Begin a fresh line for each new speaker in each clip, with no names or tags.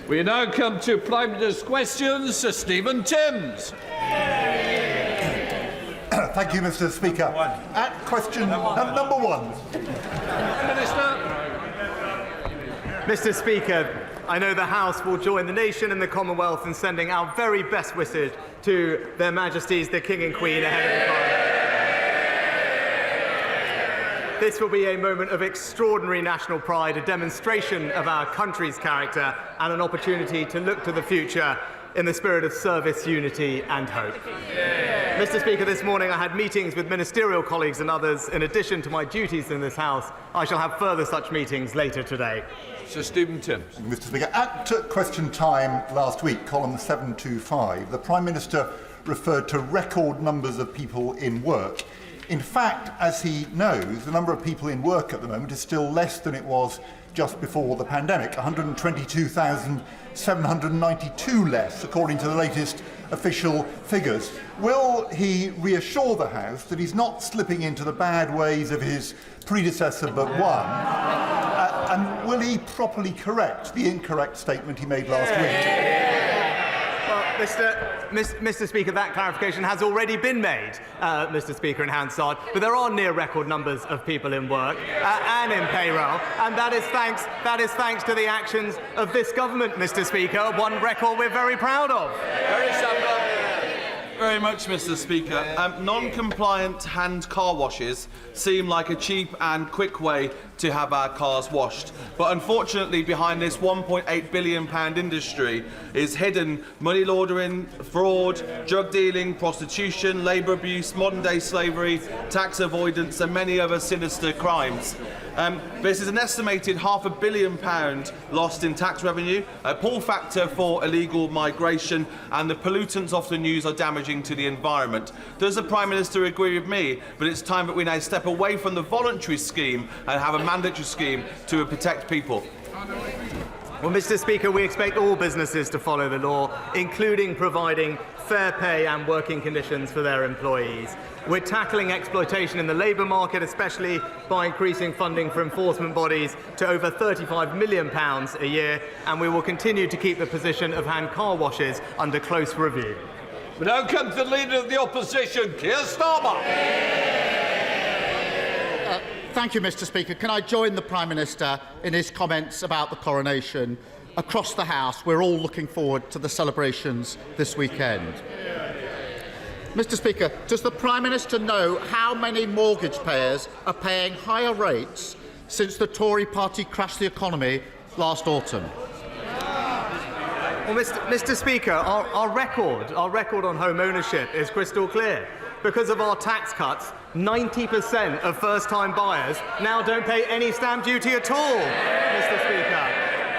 We now come to Prime Minister's questions. Sir Stephen Timms.
Thank you, Mr. Speaker. At question number one.
Mr. Speaker, I know the House will join the nation and the Commonwealth in sending our very best wishes to Their Majesties the King and Queen ahead of the Parliament. This will be a moment of extraordinary national pride, a demonstration of our country's character, and an opportunity to look to the future in the spirit of service, unity and hope. Mr. Speaker, this morning I had meetings with ministerial colleagues and others. In addition to my duties in this House, I shall have further such meetings later today.
Sir Stephen Timms.
Mr. Speaker, at question time last week, column 725, the Prime Minister referred to record numbers of people in work. In fact, as he knows, the number of people in work at the moment is still less than it was just before the pandemic, 122,792 less, according to the latest official figures. Will he reassure the House that he's not slipping into the bad ways of his predecessor but one? And will he properly correct the incorrect statement he made last week?
Well, Mr. Speaker, that clarification has already been made, Mr. Speaker, in Hansard, but there are near record numbers of people in work and in payroll, and that is thanks to the actions of this government, Mr. Speaker, one record we're very proud of.
Very much, Mr. Speaker. Non-compliant hand car washes seem like a cheap and quick way to have our cars washed. But unfortunately, behind this £1.8 billion industry is hidden money laundering, fraud, drug dealing, prostitution, labour abuse, modern-day slavery, tax avoidance and many other sinister crimes. This is an estimated £500 million lost in tax revenue, a pull factor for illegal migration, and the pollutants often used are damaging to the environment. Does the Prime Minister agree with me that it's time that we now step away from the voluntary scheme and have a mandatory scheme to protect people?
Well, Mr. Speaker, we expect all businesses to follow the law, including providing fair pay and working conditions for their employees. We're tackling exploitation in the labour market, especially by increasing funding for enforcement bodies to over £35 million a year, and we will continue to keep the position of hand car washes under close review.
We now come to the Leader of the Opposition, Keir Starmer.
Thank you, Mr. Speaker. Can I join the Prime Minister in his comments about the coronation? Across the House, we're all looking forward to the celebrations this weekend. Mr. Speaker, does the Prime Minister know how many mortgage payers are paying higher rates since the Tory party crashed the economy last autumn?
Well, Mr. Speaker, our record on home ownership is crystal clear. Because of our tax cuts, 90% of first-time buyers now don't pay any stamp duty at all, Mr. Speaker.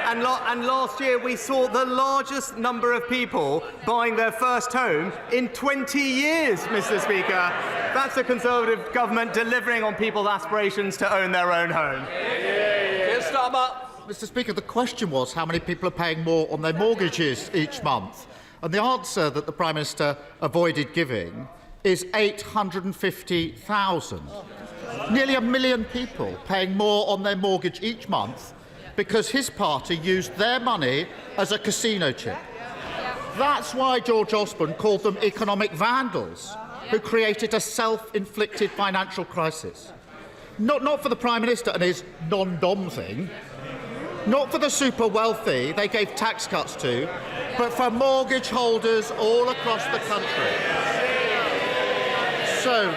And last year we saw the largest number of people buying their first home in 20 years, Mr. Speaker. That's a Conservative government delivering on people's aspirations to own their own home.
Keir Starmer.
Mr. Speaker, the question was how many people are paying more on their mortgages each month. And the answer that the Prime Minister avoided giving is 850,000. Nearly 1 million people paying more on their mortgage each month because his party used their money as a casino chip. That's why George Osborne called them economic vandals who created a self-inflicted financial crisis. Not for the Prime Minister and his non-dom thing, not for the super wealthy they gave tax cuts to, but for mortgage holders all across the country. So,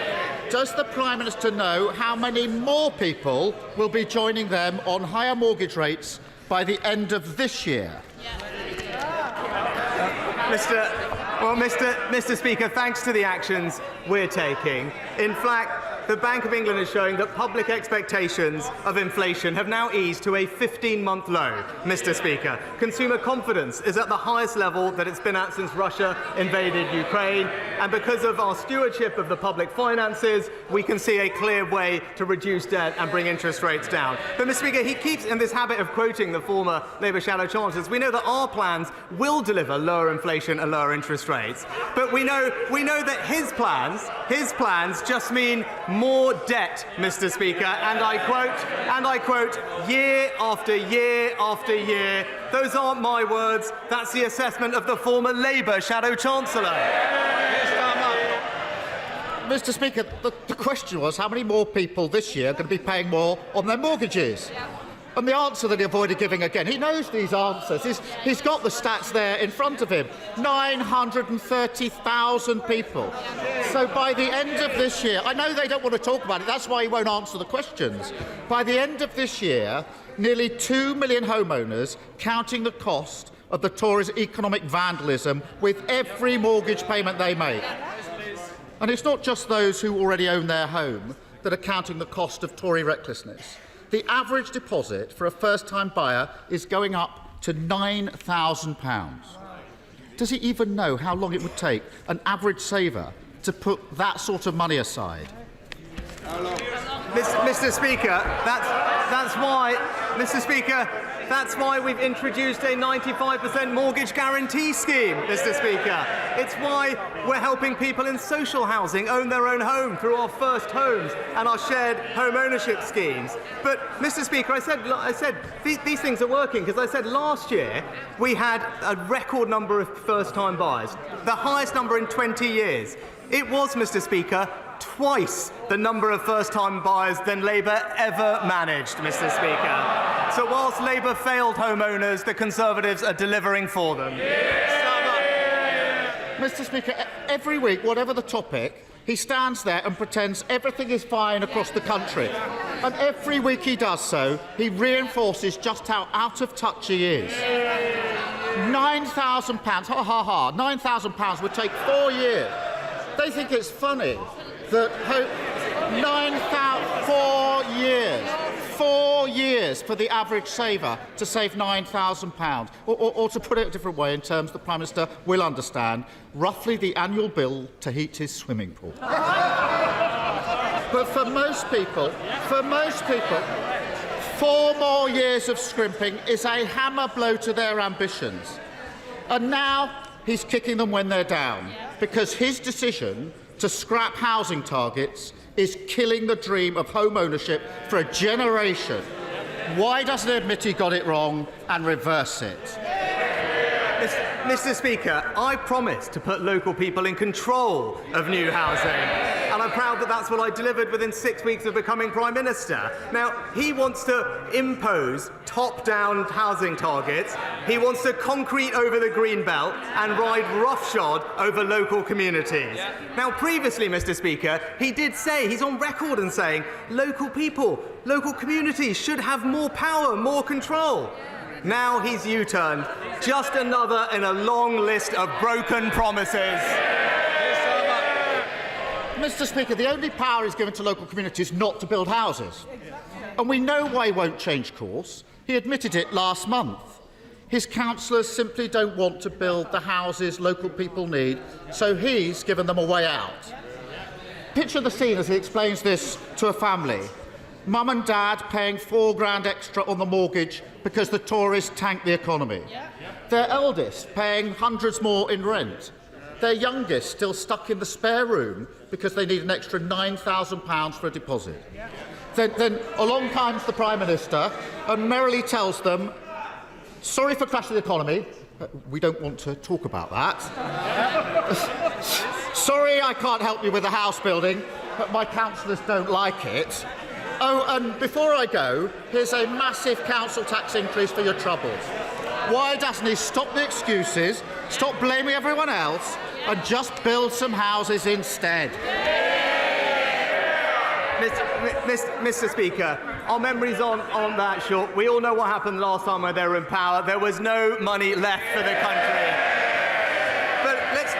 does the Prime Minister know how many more people will be joining them on higher mortgage rates by the end of this year?
Mr. Speaker, thanks to the actions we're taking, in fact, the Bank of England is showing that public expectations of inflation have now eased to a 15-month low, Mr. Speaker. Consumer confidence is at the highest level that it's been at since Russia invaded Ukraine, and because of our stewardship of the public finances, we can see a clear way to reduce debt and bring interest rates down. But, Mr. Speaker, he keeps in this habit of quoting the former Labour shadow chancellors. We know that our plans will deliver lower inflation and lower interest rates, but we know that his plans just mean more debt, Mr. Speaker, and I quote, year after year after year. Those aren't my words, that's the assessment of the former Labour Shadow Chancellor.
Mr. Speaker, the question was how many more people this year are going to be paying more on their mortgages? And the answer that he avoided giving again, he knows these answers. He's got the stats there in front of him. 930,000 people. So by the end of this year, I know they don't want to talk about it, that's why he won't answer the questions. By the end of this year, nearly 2 million homeowners, counting the cost of the Tories' economic vandalism with every mortgage payment they make. And it's not just those who already own their home that are counting the cost of Tory recklessness. The average deposit for a first-time buyer is going up to £9,000. Does he even know how long it would take an average saver to put that sort of money aside?
Mr. Speaker, that's why we've introduced a 95% mortgage guarantee scheme, Mr. Speaker. It's why we're helping people in social housing own their own home through our first homes and our shared home ownership schemes. But, Mr. Speaker, I said these things are working because I said last year we had a record number of first-time buyers, the highest number in 20 years. It was, Mr. Speaker, twice the number of first-time buyers than Labour ever managed, Mr. Speaker. So whilst Labour failed homeowners, the Conservatives are delivering for them.
Mr. Speaker, every week, whatever the topic, he stands there and pretends everything is fine across the country. And every week he does so, he reinforces just how out of touch he is. £9,000, ha ha ha, £9,000 would take 4 years. They think it's funny that 4 years for the average saver to save £9,000. Or to put it a different way, in terms the Prime Minister will understand, roughly the annual bill to heat his swimming pool. But for most people, 4 more years of scrimping is a hammer blow to their ambitions. And now he's kicking them when they're down, because his decision to scrap housing targets is killing the dream of home ownership for a generation. Why doesn't he admit he got it wrong and reverse it?
Mr. Speaker, I promised to put local people in control of new housing, and I'm proud that that's what I delivered within 6 weeks of becoming Prime Minister. Now, he wants to impose top-down housing targets, he wants to concrete over the green belt and ride roughshod over local communities. Now, previously, Mr. Speaker, he did say, he's on record and saying, local people, local communities should have more power, more control. Now he's U-turned. Just another in a long list of broken promises.
Mr. Speaker, the only power he's given to local communities is not to build houses. And we know why he won't change course. He admitted it last month. His councillors simply don't want to build the houses local people need, so he's given them a way out. Picture the scene as he explains this to a family. Mum and Dad paying £4,000 extra on the mortgage because the Tories tanked the economy. Their eldest paying hundreds more in rent. Their youngest still stuck in the spare room because they need an extra £9,000 for a deposit. Then along comes the Prime Minister and merrily tells them, sorry for crashing the economy, we don't want to talk about that. Sorry I can't help you with the house building, but my councillors don't like it. Oh, and before I go, here's a massive council tax increase for your troubles. Why doesn't he stop the excuses, stop blaming everyone else, and just build some houses instead?
Mr. Speaker, our memories on that short. We all know what happened last time when they were in power. There was no money left for the country. But let's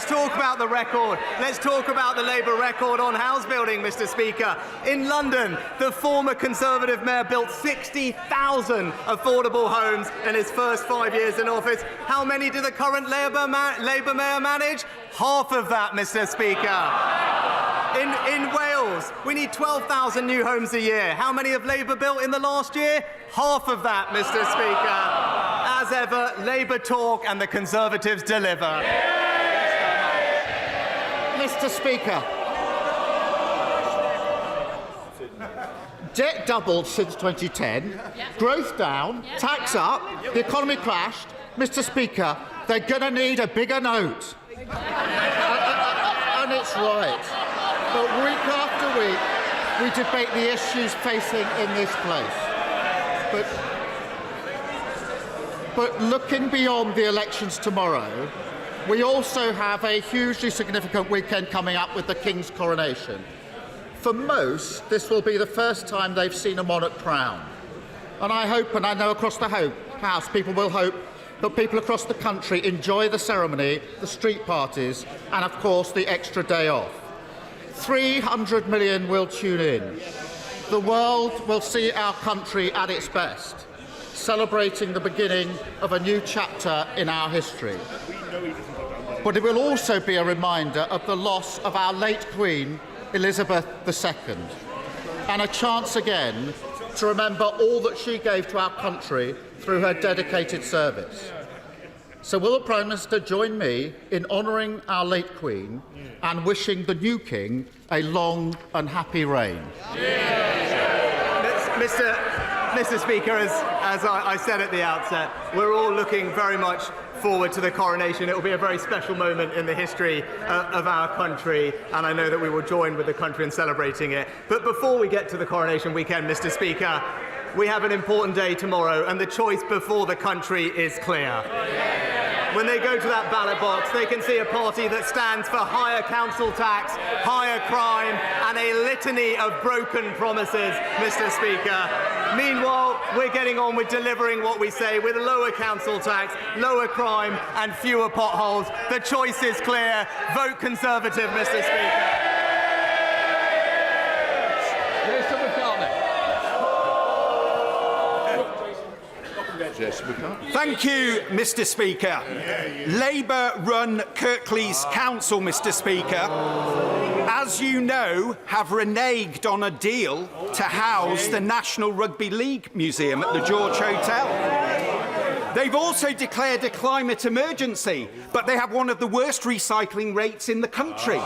talk about the record. Let's talk about the Labour record on house building, Mr. Speaker. In London, the former Conservative mayor built 60,000 affordable homes in his first 5 years in office. How many did the current Labour mayor manage? Half of that, Mr. Speaker. In Wales, we need 12,000 new homes a year. How many have Labour built in the last year? Half of that, Mr. Speaker. As ever, Labour talk and the Conservatives deliver.
Mr. Speaker, Debt doubled since 2010, growth down, tax up, the economy crashed. Mr. Speaker, they're going to need a bigger note. And it's right. But week after week, we debate the issues facing in this place. But looking beyond the elections tomorrow, we also have a hugely significant weekend coming up with the King's coronation. For most, this will be the first time they've seen a monarch crowned. And I hope, and I know across the House, people will hope that people across the country enjoy the ceremony, the street parties, and of course the extra day off. 300 million will tune in. The world will see our country at its best, celebrating the beginning of a new chapter in our history. But it will also be a reminder of the loss of our late Queen, Elizabeth II, and a chance again to remember all that she gave to our country through her dedicated service. So will the Prime Minister join me in honouring our late Queen and wishing the new King a long and happy reign?
Mr. Speaker, as I said at the outset, we're all looking very much forward to the coronation. It will be a very special moment in the history of our country, and I know that we will join with the country in celebrating it. But before we get to the coronation weekend, Mr. Speaker, we have an important day tomorrow, and the choice before the country is clear. When they go to that ballot box, they can see a party that stands for higher council tax, higher crime, and a litany of broken promises, Mr. Speaker. Meanwhile, we're getting on with delivering what we say, with lower council tax, lower crime, and fewer potholes. The choice is clear. Vote Conservative, Mr. Speaker.
Thank you, Mr. Speaker. Labour run Kirklees Council, Mr. Speaker, as you know, have reneged on a deal to house the National Rugby League Museum at the George Hotel. They've also declared a climate emergency, but they have one of the worst recycling rates in the country.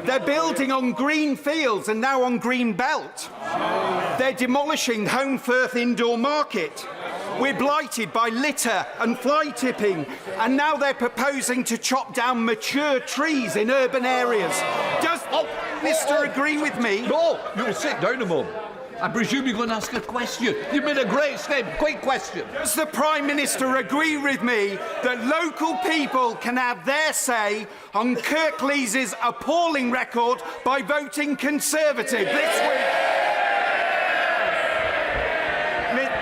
They're building on green fields and now on green belt. They're demolishing Home Firth Indoor Market. We're blighted by litter and fly tipping, and now they're proposing to chop down mature trees in urban areas. Does Minister agree with me?
No, you'll sit down a moment. I presume you're going to ask a question. You've made a great statement. Quick question.
Does the Prime Minister agree with me that local people can have their say on Kirklees' appalling record by voting Conservative this week?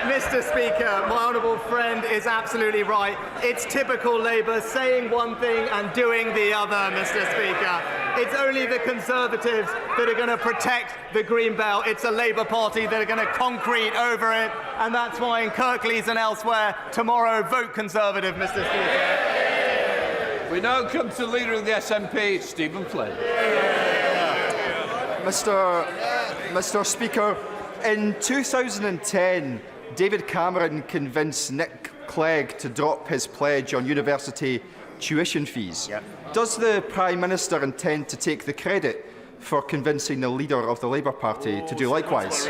Mr. Speaker, my honourable friend is absolutely right. It's typical Labour saying one thing and doing the other, Mr. Speaker. It's only the Conservatives that are going to protect the Green Belt. It's a Labour Party that are going to concrete over it, and that's why in Kirklees and elsewhere, tomorrow, vote Conservative, Mr. Speaker.
We now come to the Leader of the SNP, Stephen Flynn.
Mr. Speaker, in 2010, David Cameron convinced Nick Clegg to drop his pledge on university tuition fees. Does the Prime Minister intend to take the credit for convincing the leader of the Labour Party to do likewise?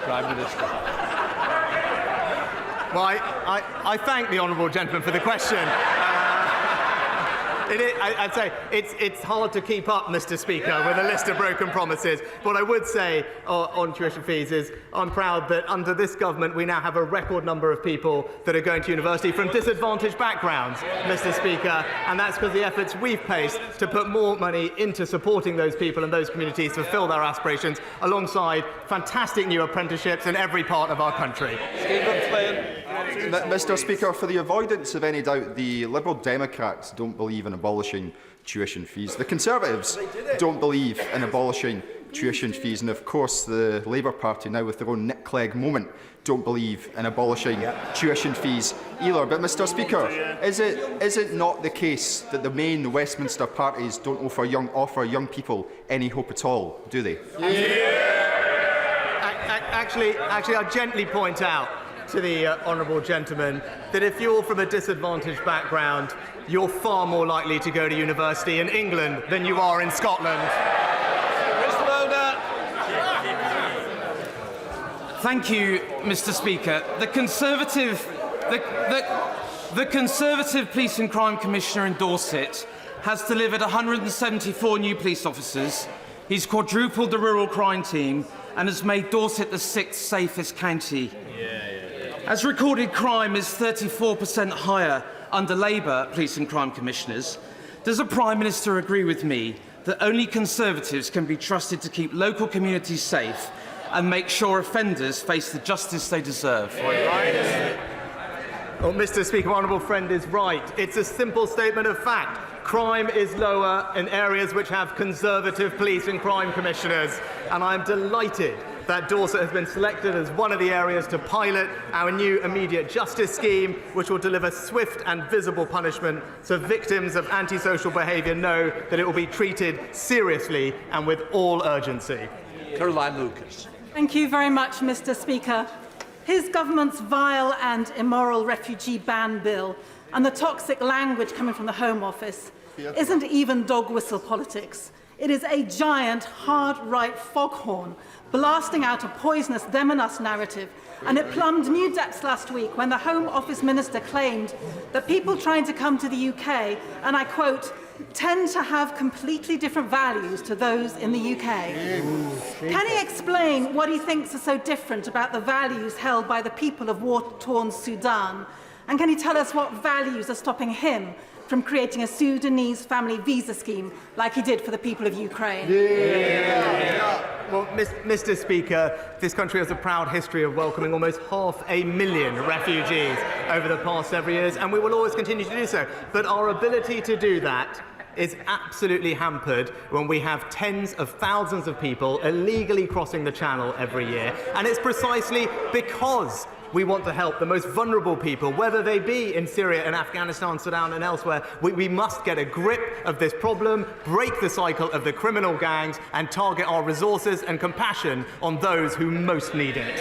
Prime Minister.
Well, I thank the honourable gentleman for the question. I'd say it's hard to keep up, Mr. Speaker, with a list of broken promises. What I would say on tuition fees is I'm proud that under this government we now have a record number of people that are going to university from disadvantaged backgrounds, Mr. Speaker, and that's because the efforts we've placed to put more money into supporting those people and those communities to fulfil their aspirations, alongside fantastic new apprenticeships in every part of our country.
Stephen Flynn.
Mr. Speaker, for the avoidance of any doubt, the Liberal Democrats don't believe in abolishing tuition fees. The Conservatives don't believe in abolishing tuition fees, and of course the Labour Party, now with their own Nick Clegg moment, don't believe in abolishing tuition fees either. But, Mr. Speaker, is it not the case that the main Westminster parties don't offer young people any hope at all, do they?
Actually, I gently point out to the honourable gentleman that if you're from a disadvantaged background, you're far more likely to go to university in England than you are in Scotland.
Thank you, Mr. Speaker. The Conservative Police and Crime Commissioner in Dorset has delivered 174 new police officers. He's quadrupled the rural crime team and has made Dorset the 6th safest county. As recorded crime is 34% higher under Labour Police and Crime Commissioners, does the Prime Minister agree with me that only Conservatives can be trusted to keep local communities safe and make sure offenders face the justice they deserve?
Well, Mr. Speaker, my honourable friend is right. It's a simple statement of fact. Crime is lower in areas which have Conservative police and crime commissioners, and I'm delighted that Dorset has been selected as one of the areas to pilot our new immediate justice scheme, which will deliver swift and visible punishment so victims of antisocial behaviour know that it will be treated seriously and with all urgency.
Caroline Lucas.
Thank you very much, Mr. Speaker. His government's vile and immoral refugee ban bill and the toxic language coming from the Home Office isn't even dog whistle politics. It is a giant, hard-right foghorn blasting out a poisonous them and us narrative, and it plumbed new depths last week when the Home Office Minister claimed that people trying to come to the UK, and I quote, tend to have completely different values to those in the UK. Can he explain what he thinks are so different about the values held by the people of war-torn Sudan? And can he tell us what values are stopping him from creating a Sudanese family visa scheme like he did for the people of Ukraine?
Well, Mr. Speaker, this country has a proud history of welcoming almost 500,000 refugees over the past several years, and we will always continue to do so. But our ability to do that is absolutely hampered when we have tens of thousands of people illegally crossing the Channel every year. And it's precisely because we want to help the most vulnerable people, whether they be in Syria and Afghanistan, Sudan and elsewhere. We must get a grip of this problem, break the cycle of the criminal gangs and target our resources and compassion on those who most need it.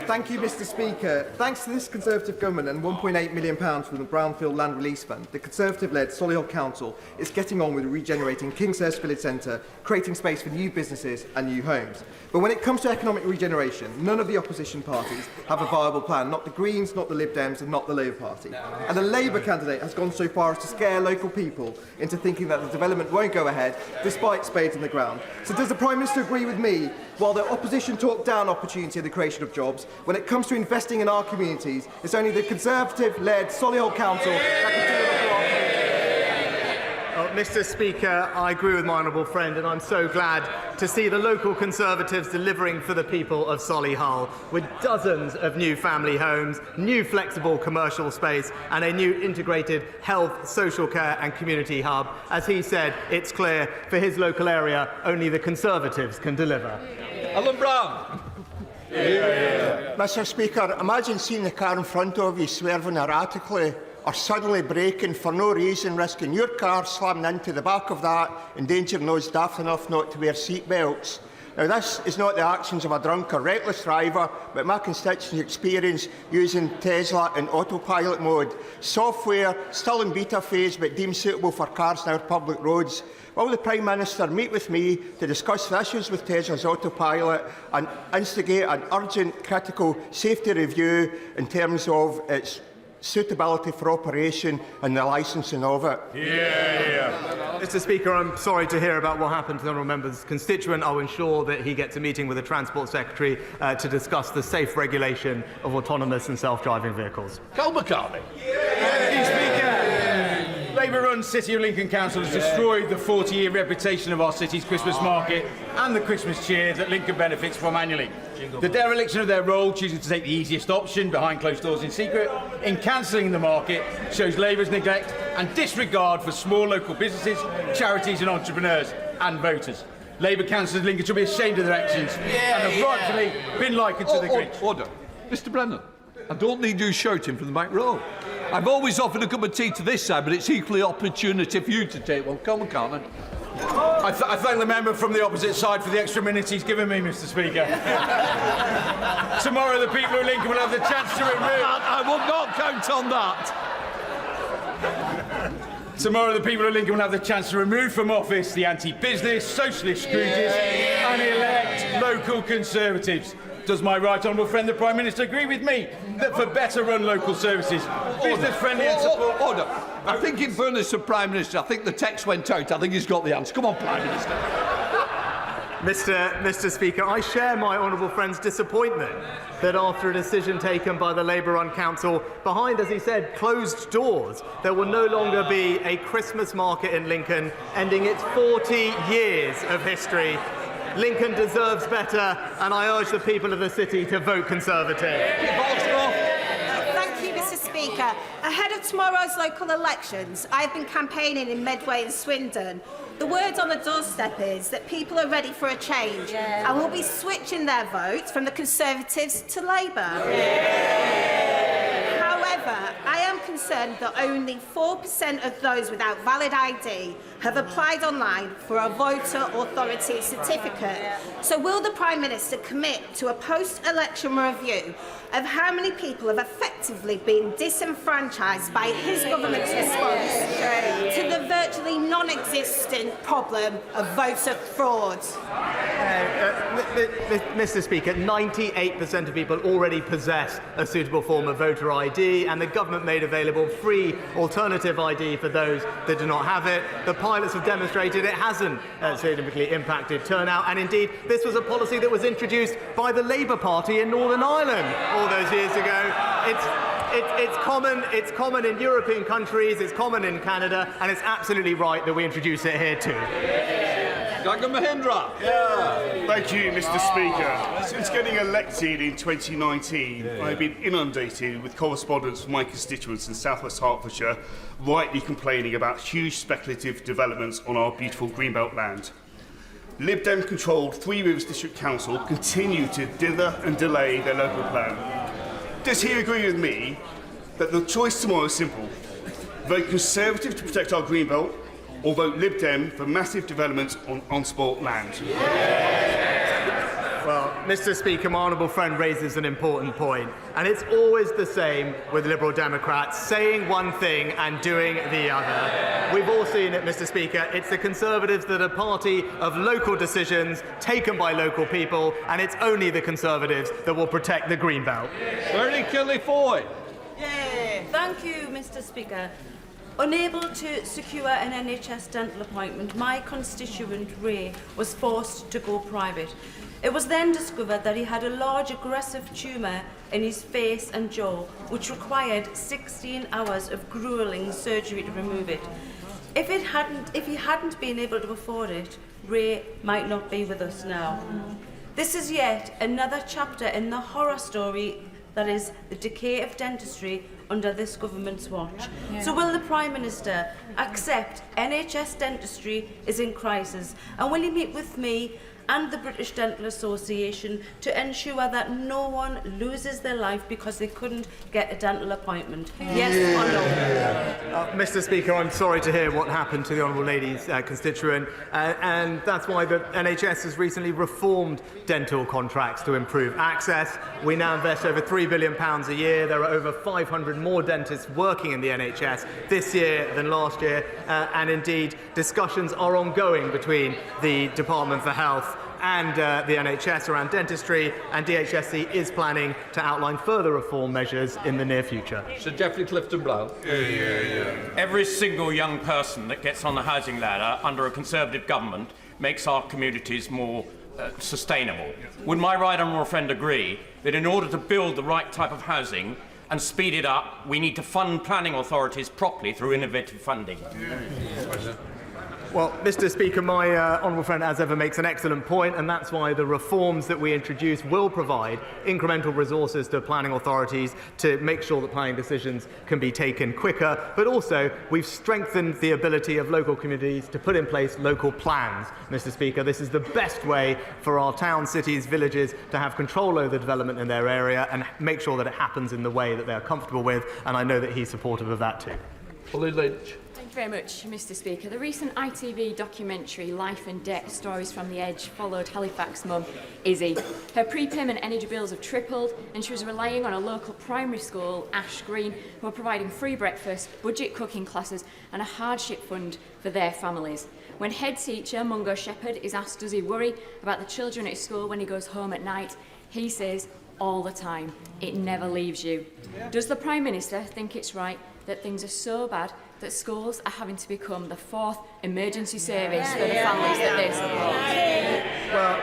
Thank you, Mr. Speaker. Thanks to this Conservative government and £1.8 million from the Brownfield Land Release Fund, the Conservative-led Solihull Council is getting on with regenerating Kingshurst Village Centre, creating space for new businesses and new homes. But when it comes to economic regeneration, none of the opposition parties have a viable plan, not the Greens, not the Lib Dems and not the Labour Party. And the Labour candidate has gone so far as to scare local people into thinking that the development won't go ahead, despite spades in the ground. So does the Prime Minister agree with me, while the opposition talk down opportunity and the creation of jobs, when it comes to investing in our communities, it's only the Conservative-led Solihull Council that can do it for our communities?
Mr. Speaker, I agree with my honourable friend, and I'm so glad to see the local Conservatives delivering for the people of Solihull, with dozens of new family homes, new flexible commercial space, and a new integrated health, social care and community hub. As he said, it's clear for his local area, only the Conservatives can deliver.
Alan Brown.
Mr. Speaker, imagine seeing the car in front of you swerving erratically or suddenly braking for no reason, risking your car slamming into the back of that, endangering those daft enough not to wear seat belts. Now, this is not the actions of a drunk or reckless driver, but my constituents' experience using Tesla in autopilot mode. Software still in beta phase, but deemed suitable for cars on our public roads. Will the Prime Minister meet with me to discuss the issues with Tesla's autopilot and instigate an urgent critical safety review in terms of its suitability for operation and the licensing of it?
Mr. Speaker, I'm sorry to hear about what happened to the honourable member's constituent. I'll ensure that he gets a meeting with the Transport Secretary to discuss the safe regulation of autonomous and self-driving vehicles.
Cal McCartney.
Labour-run City of Lincoln Council has destroyed the 40-year reputation of our city's Christmas market and the Christmas cheer that Lincoln benefits from annually. The dereliction of their role, choosing to take the easiest option behind closed doors in secret, in cancelling the market, shows Labour's neglect and disregard for small local businesses, charities and entrepreneurs and voters. Labour councillors in Lincoln should be ashamed of their actions and have rightfully been likened to the Grinch.
Order. Mr. Brennan, I don't need you shouting from the back row. I've always offered a cup of tea to this side, but it's equally opportunity for you to take one. Come on, Carmen.
I thank the member from the opposite side for the extra minutes he's given me, Mr. Speaker. Tomorrow the people of Lincoln will have the chance to remove...
I will not count on that.
Tomorrow the people of Lincoln will have the chance to remove from office the anti-business, socialist Scrooges and elect local Conservatives. Does my right honourable friend the Prime Minister agree with me that for better run local services, business-friendly and support...
Order. I think in fairness to Prime Minister, I think the text went out. I think he's got the answer. Come on, Prime Minister.
Mr. Speaker, I share my honourable friend's disappointment that after a decision taken by the Labour-run council behind, as he said, closed doors, there will no longer be a Christmas market in Lincoln, ending its 40 years of history. Lincoln deserves better, and I urge the people of the city to vote Conservative.
Thank you, Mr. Speaker. Ahead of tomorrow's local elections, I've been campaigning in Medway and Swindon. The word on the doorstep is that people are ready for a change and will be switching their votes from the Conservatives to Labour. However, I am concerned that only 4% of those without valid ID have applied online for a voter authority certificate. So will the Prime Minister commit to a post-election review of how many people have effectively been disenfranchised by his government's response to the virtually non-existent problem of voter fraud?
Mr. Speaker, 98% of people already possess a suitable form of voter ID, and the government made available free alternative ID for those that do not have it. The pilots have demonstrated it hasn't significantly impacted turnout, and indeed this was a policy that was introduced by the Labour Party in Northern Ireland all those years ago. It's common in European countries, it's common in Canada, and it's absolutely right that we introduce it here too.
Dr. Mahindra.
Thank you, Mr. Speaker. Since getting elected in 2019, I've been inundated with correspondence from my constituents in South West Hertfordshire, rightly complaining about huge speculative developments on our beautiful Greenbelt land. Lib Dem-controlled Three Rivers District Council continue to dither and delay their local plan. Does he agree with me that the choice tomorrow is simple? Vote Conservative to protect our Greenbelt, or vote Lib Dem for massive developments on unspoilt land?
Well, Mr. Speaker, my honourable friend raises an important point, and it's always the same with Liberal Democrats, saying one thing and doing the other. We've all seen it, Mr. Speaker. It's the Conservatives that are party of local decisions taken by local people, and it's only the Conservatives that will protect the Greenbelt.
Bernie Kelly-Foy.
Thank you, Mr. Speaker. Unable to secure an NHS dental appointment, my constituent Ray was forced to go private. It was then discovered that he had a large aggressive tumour in his face and jaw, which required 16 hours of gruelling surgery to remove it. If he hadn't been able to afford it, Ray might not be with us now. This is yet another chapter in the horror story that is the decay of dentistry under this government's watch. So will the Prime Minister accept NHS dentistry is in crisis, and will he meet with me and the British Dental Association to ensure that no one loses their life because they couldn't get a dental appointment? Yes or no?
Mr. Speaker, I'm sorry to hear what happened to the Honourable Lady's constituent, and that's why the NHS has recently reformed dental contracts to improve access. We now invest over £3 billion a year. There are over 500 more dentists working in the NHS this year than last year, and indeed discussions are ongoing between the Department for Health and the NHS around dentistry, and DHSC is planning to outline further reform measures in the near future.
Sir Geoffrey Clifton-Blow.
Every single young person that gets on the housing ladder under a Conservative government makes our communities more sustainable. Would my right honourable friend agree that in order to build the right type of housing and speed it up, we need to fund planning authorities properly through innovative funding?
Well, Mr. Speaker, my honourable friend, as ever, makes an excellent point, and that's why the reforms that we introduce will provide incremental resources to planning authorities to make sure that planning decisions can be taken quicker. But also, we've strengthened the ability of local communities to put in place local plans. Mr. Speaker, this is the best way for our towns, cities, villages to have control over the development in their area and make sure that it happens in the way that they're comfortable with, and I know that he's supportive of that too.
Holly Lynch.
Thank you very much, Mr. Speaker. The recent ITV documentary Life and Debt Stories from the Edge followed Halifax mum Izzy. Her prepayment energy bills have tripled and she was relying on a local primary school, Ash Green, who are providing free breakfast, budget cooking classes and a hardship fund for their families. When head teacher Mungo Shepherd is asked does he worry about the children at school when he goes home at night, he says all the time, it never leaves you. Does the Prime Minister think it's right that things are so bad that schools are having to become the fourth emergency service for the families that they support?
Well,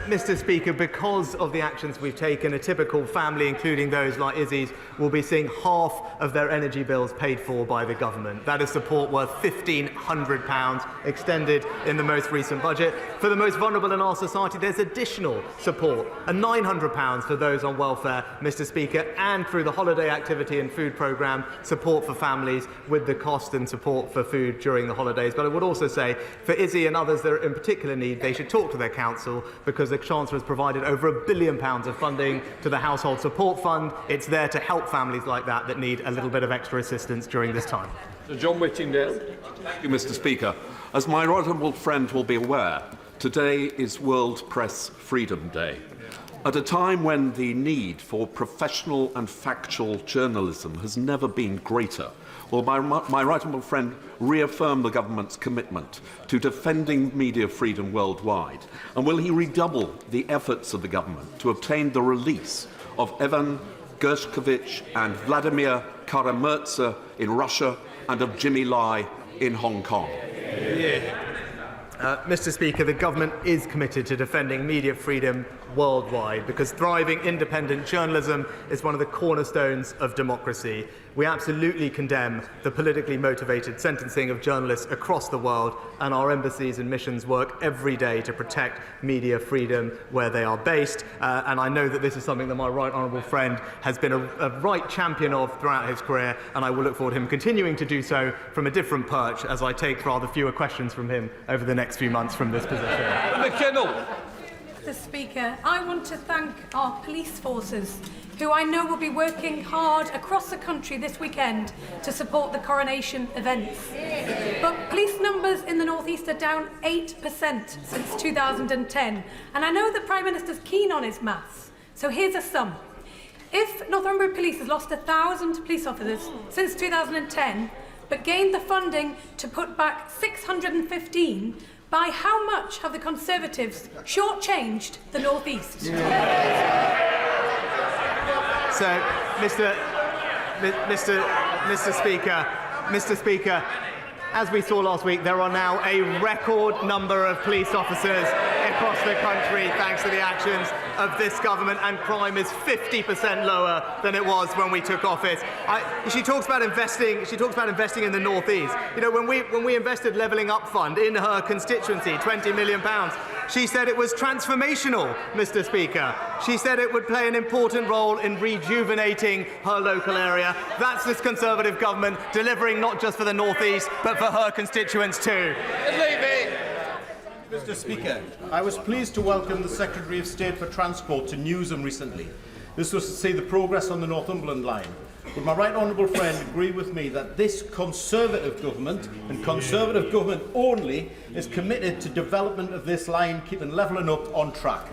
Mr. Speaker, because of the actions we've taken, a typical family, including those like Izzy's, will be seeing half of their energy bills paid for by the government. That is support worth £1,500 extended in the most recent budget. For the most vulnerable in our society, there's additional support, and £900 for those on welfare, Mr. Speaker, and through the holiday activity and food programme, support for families with the cost and support for food during the holidays. But I would also say, for Izzy and others that are in particular need, they should talk to their council, because the Chancellor has provided over £1 billion of funding to the Household Support Fund. It's there to help families like that need a little bit of extra assistance during this time.
Sir John Whittingdale.
Thank you, Mr. Speaker. As my honourable friend will be aware, today is World Press Freedom Day. At a time when the need for professional and factual journalism has never been greater, will my right honourable friend reaffirm the government's commitment to defending media freedom worldwide? And will he redouble the efforts of the government to obtain the release of Evan Gershkovich and Vladimir Kara-Murza in Russia and of Jimmy Lai in Hong Kong?
Mr. Speaker, the government is committed to defending media freedom worldwide, because thriving independent journalism is one of the cornerstones of democracy. We absolutely condemn the politically motivated sentencing of journalists across the world, and our embassies and missions work every day to protect media freedom where they are based. And I know that this is something that my right honourable friend has been a right champion of throughout his career, and I will look forward to him continuing to do so from a different perch as I take rather fewer questions from him over the next few months from this position.
McKinnell.
Mr. Speaker, I want to thank our police forces, who I know will be working hard across the country this weekend to support the Coronation events. But police numbers in the North East are down 8% since 2010, and I know the Prime Minister's keen on his maths, so here's a sum. If Northumberland Police has lost 1,000 police officers since 2010, but gained the funding to put back 615, by how much have the Conservatives shortchanged the North East?
So, Mr. Speaker, as we saw last week, there are now a record number of police officers across the country thanks to the actions of this government, and crime is 50% lower than it was when we took office. She talks about investing in the North East. You know, when we invested Levelling Up Fund in her constituency, £20 million, she said it was transformational, Mr. Speaker. She said it would play an important role in rejuvenating her local area. That's this Conservative government delivering not just for the North East, but for her constituents too.
Mr. Speaker, I was pleased to welcome the Secretary of State for Transport to Newsham recently. This was to see the progress on the Northumberland line. Would my right honourable friend agree with me that this Conservative government, and Conservative government only, is committed to development of this line, keeping Levelling Up on track?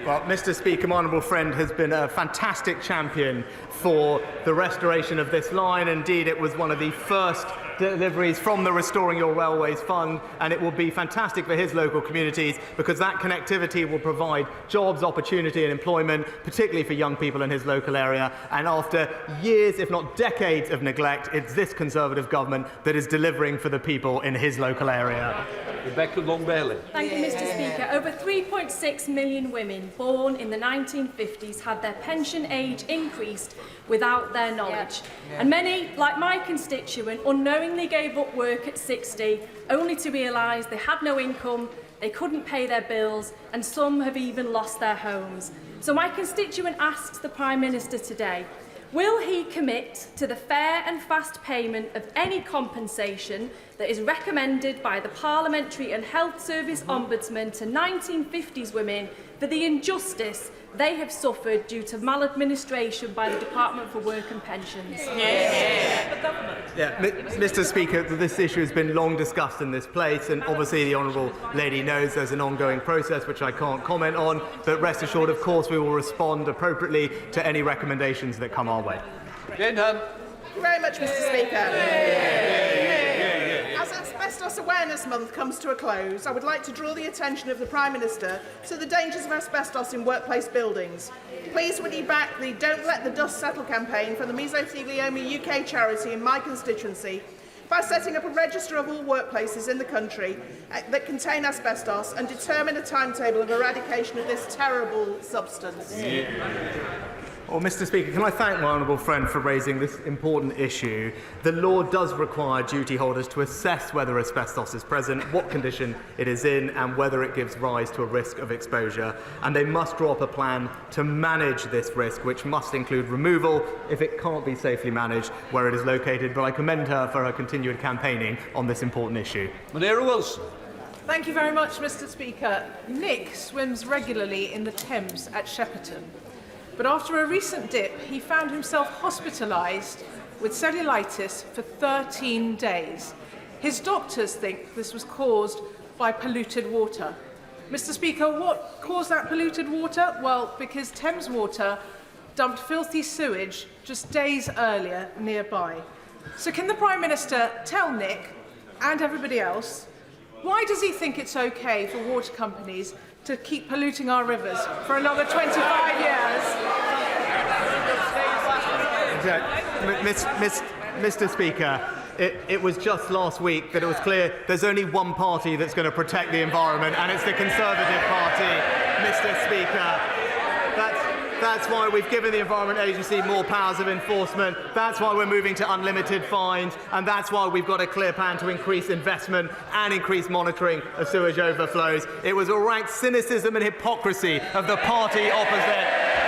Well, Mr. Speaker, my honourable friend has been a fantastic champion for the restoration of this line. Indeed, it was one of the first deliveries from the Restoring Your Railways Fund, and it will be fantastic for his local communities, because that connectivity will provide jobs, opportunity and employment, particularly for young people in his local area. And after years, if not decades of neglect, it's this Conservative government that is delivering for the people in his local area.
Rebecca Long-Bailey.
Thank you, Mr. Speaker. Over 3.6 million women born in the 1950s had their pension age increased without their knowledge. And many, like my constituent, unknowingly gave up work at 60, only to realise they had no income, they couldn't pay their bills, and some have even lost their homes. So my constituent asks the Prime Minister today, will he commit to the fair and fast payment of any compensation
that is recommended by the Parliamentary and Health Service Ombudsman to 1950s women for the injustice they have suffered due to maladministration by the Department for Work and Pensions.
Mr. Speaker, this issue has been long discussed in this place, and obviously the Honourable Lady knows there's an ongoing process which I can't comment on, but rest assured, of course, we will respond appropriately to any recommendations that come our way.
Thank you very much, Mr. Speaker. As Asbestos Awareness Month comes to a close, I would like to draw the attention of the Prime Minister to the dangers of asbestos in workplace buildings. Please will you back the Don't Let the Dust Settle campaign from the Mesothelioma UK charity in my constituency by setting up a register of all workplaces in the country that contain asbestos and determine a timetable of eradication of this terrible substance.
Well, Mr. Speaker, can I thank my honourable friend for raising this important issue? The law does require duty holders to assess whether asbestos is present, what condition it is in, and whether it gives rise to a risk of exposure. And they must draw up a plan to manage this risk, which must include removal if it can't be safely managed where it is located. But I commend her for her continued campaigning on this important issue.
Madeira Wilson.
Thank you very much, Mr. Speaker. Nick swims regularly in the Thames at Shepperton. But after a recent dip, he found himself hospitalised with cellulitis for 13 days. His doctors think this was caused by polluted water. Mr. Speaker, what caused that polluted water? Well, because Thames Water dumped filthy sewage just days earlier nearby. So can the Prime Minister tell Nick and everybody else, why does he think it's okay for water companies to keep polluting our rivers for another 25 years?
Mr. Speaker, it was just last week that it was clear there's only one party that's going to protect the environment, and it's the Conservative Party, Mr. Speaker. That's why we've given the Environment Agency more powers of enforcement. That's why we're moving to unlimited fines. And that's why we've got a clear plan to increase investment and increase monitoring of sewage overflows. It was a rank cynicism and hypocrisy of the party opposite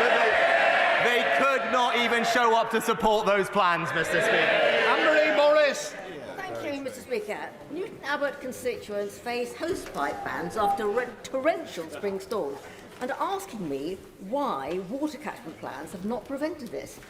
that they could not even show up to support those plans, Mr. Speaker.
Anne-Marie Morris.
Thank you, Mr. Speaker. Newton Abbot constituents face hosepipe bans after torrential spring storms, and asking me why water catchment plans have not prevented this.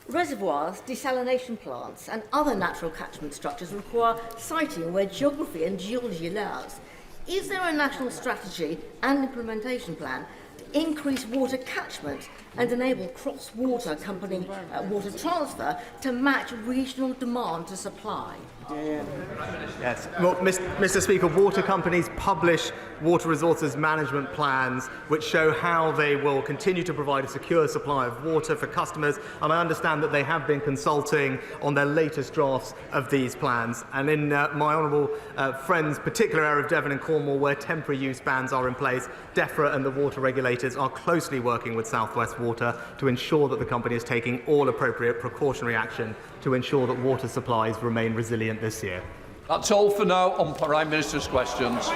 Reservoirs, desalination plants and other natural catchment structures require siting where geography and geology allows. Is there a national strategy and implementation plan to increase water catchment and enable cross-water company water transfer to match regional demand to supply?
Yes. Well, Mr. Speaker, water companies publish water resources management plans which show how they will continue to provide a secure supply of water for customers, and I understand that they have been consulting on their latest drafts of these plans. And in my honourable friend's particular area of Devon and Cornwall, where temporary use bans are in place, DEFRA and the water regulators are closely working with South West Water to ensure that the company is taking all appropriate precautionary action to ensure that water supplies remain resilient this year.
That's all for now on Prime Minister's questions.